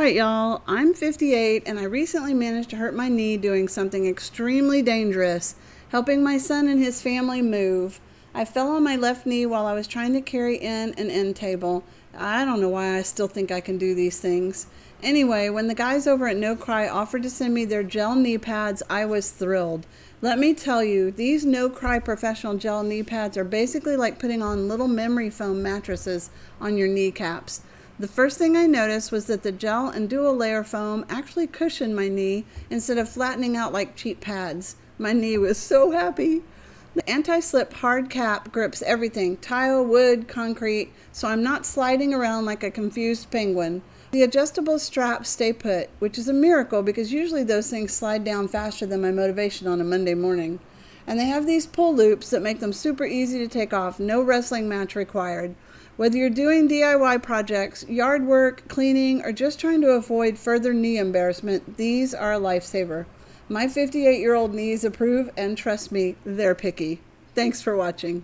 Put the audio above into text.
Alright y'all, I'm 58 and I recently managed to hurt my knee doing something extremely dangerous, helping my son and his family move. I fell on my left knee while I was trying to carry in an end table. I don't know why I still think I can do these things. Anyway, when the guys over at NoCry offered to send me their gel knee pads, I was thrilled. Let me tell you, these NoCry professional gel knee pads are basically like putting on little memory foam mattresses on your kneecaps. The first thing I noticed was that the gel and dual layer foam actually cushioned my knee instead of flattening out like cheap pads. My knee was so happy. The anti-slip hard cap grips everything, tile, wood, concrete, so I'm not sliding around like a confused penguin. The adjustable straps stay put, which is a miracle because usually those things slide down faster than my motivation on a Monday morning. And they have these pull loops that make them super easy to take off, no wrestling match required. Whether you're doing DIY projects, yard work, cleaning, or just trying to avoid further knee embarrassment, these are a lifesaver. My 58-year-old knees approve, and trust me, they're picky. Thanks for watching.